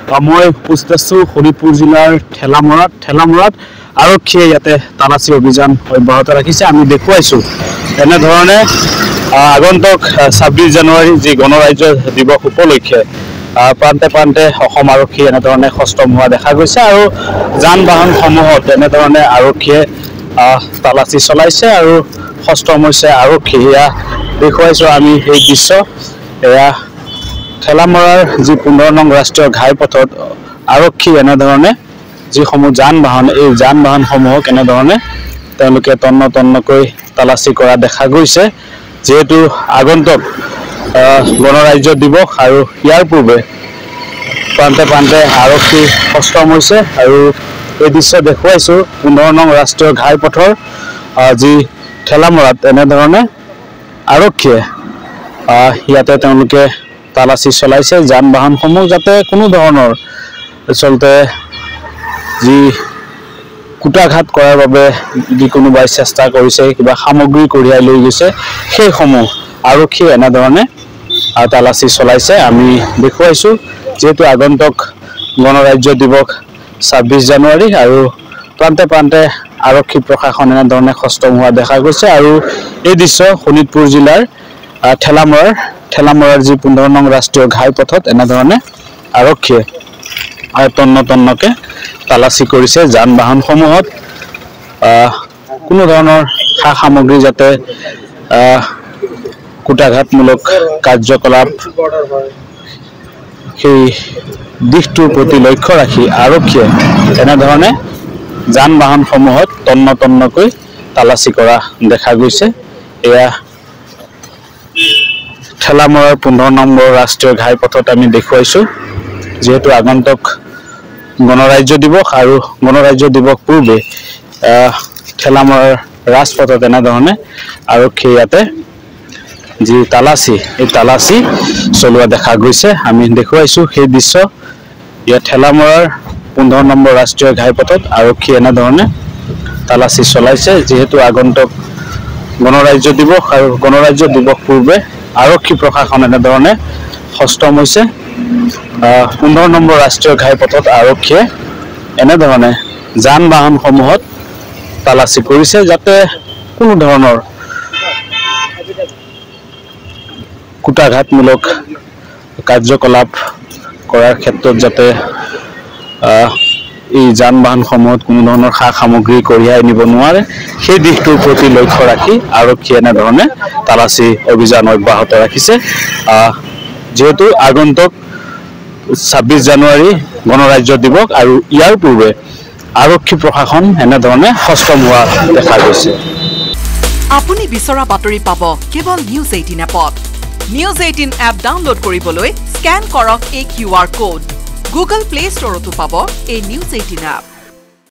মই উপস্থিত আছো শোণিতপুৰ জিলাৰ ঠেলামৰাত আৰক্ষীয়ে ইয়াতে তালাচী অভিযান অব্যাহত ৰাখিছে। আমি দেখুৱাইছো এনেধৰণে আগন্তুক 26 জানুৱাৰী যি গণৰাজ্য দিৱস উপলক্ষে প্ৰান্তে প্ৰান্তে অসম আৰক্ষী এনেধৰণে সষ্টম হোৱা দেখা গৈছে আৰু যান বাহনসমূহত এনেধৰণে আৰক্ষীয়ে তালাচী চলাইছে আৰু সষ্টম হৈছে আৰক্ষী। এয়া দেখুৱাইছো আমি এই দৃশ্য। এয়া ঠেলামৰাৰ যি 15 নং ৰাষ্ট্ৰীয় ঘাইপথত আৰক্ষী এনেধৰণে যিসমূহ যান বাহন এই যান বাহনসমূহক এনেধৰণে তেওঁলোকে তন্নকৈ তালাচী কৰা দেখা গৈছে। যেহেতু আগন্তুক গণৰাজ্য দিৱস আৰু ইয়াৰ পূৰ্বে প্ৰান্তে প্ৰান্তে আৰক্ষী সষ্টম হৈছে আৰু এই দৃশ্য দেখুৱাইছো 15 নং ৰাষ্ট্ৰীয় ঘাইপথৰ যি ঠেলামৰাত এনেধৰণে আৰক্ষীয়ে ইয়াতে তেওঁলোকে তালাচী চলাইছে যান বাহনসমূহ যাতে কোনো ধৰণৰ আচলতে যি কুটাঘাত কৰাৰ বাবে যি কোনোবাই চেষ্টা কৰিছে কিবা সামগ্ৰী কঢ়িয়াই লৈ গৈছে সেইসমূহ আৰক্ষীয়ে এনেধৰণে তালাচী চলাইছে আমি দেখুৱাইছো। যেহেতু আগন্তুক গণৰাজ্য দিৱস 26 জানুৱাৰী আৰু প্ৰান্তে প্ৰান্তে আৰক্ষী প্ৰশাসন এনেধৰণে সষ্টম হোৱা দেখা গৈছে আৰু এই দৃশ্য শোণিতপুৰ জিলাৰ ঠেলামৰাৰ যি 15 নং ৰাষ্ট্ৰীয় ঘাইপথত এনেধৰণে আৰক্ষীয়ে তন্নকে তালাচী কৰিছে যান বাহনসমূহত কোনো ধৰণৰ সা সামগ্ৰী যাতে কুটাঘাতমূলক কাৰ্যকলাপ সেই দিশটোৰ প্ৰতি লক্ষ্য ৰাখি আৰক্ষীয়ে এনেধৰণে যান বাহনসমূহত তন্নকৈ তালাচী কৰা দেখা গৈছে। এয়া ঠেলামৰাৰ 15 নম্বৰ ৰাষ্ট্ৰীয় ঘাইপথত আমি দেখুৱাইছো। যেহেতু আগন্তুক গণৰাজ্য দিৱস আৰু গণৰাজ্য দিৱস পূৰ্বে ঠেলামৰাৰ ৰাজপথত এনেধৰণে আৰক্ষী ইয়াতে যি তালাচী এই তালাচী চলোৱা দেখা গৈছে। আমি দেখুৱাইছো সেই দৃশ্য। ইয়াত ঠেলামৰাৰ 15 নম্বৰ ৰাষ্ট্ৰীয় ঘাইপথত আৰক্ষী এনেধৰণে তালাচী চলাইছে। যিহেতু আগন্তুক গণৰাজ্য দিৱস আৰু গণৰাজ্য দিৱস পূৰ্বে আৰক্ষী প্ৰশাসন এনেধৰণে সষ্টম হৈছে। 15 নম্বৰ ৰাষ্ট্ৰীয় ঘাইপথত আৰক্ষীয়ে এনেধৰণে যান বাহনসমূহত তালাচী কৰিছে যাতে কোনো ধৰণৰ কুটাঘাতমূলক কাৰ্যকলাপ কৰাৰ ক্ষেত্ৰত যাতে এই যান বাহনসমূহত কোনো ধৰণৰ সা সামগ্ৰী কঢ়িয়াই নিব নোৱাৰে সেই দিশটোৰ প্ৰতি লক্ষ্য ৰাখি আৰক্ষীয়ে এনেধৰণে তালাচী অভিযান অব্যাহত ৰাখিছে। যেহেতু আগন্তুক 26 জানুৱাৰী গণৰাজ্য দিৱস আৰু ইয়াৰ পূৰ্বে আৰক্ষী প্ৰশাসন এনেধৰণে সষ্টম হোৱা দেখা গৈছে। আপুনি বিচৰা বাতৰি পাব কেৱল নিউজ 18 এপত। নিউজ 18 এপ ডাউনলোড কৰিবলৈ স্ক্যান কৰক এই QR কোড। গুগল প্লে ষ্টৰতো পাব এই নিউজ 18 এপ।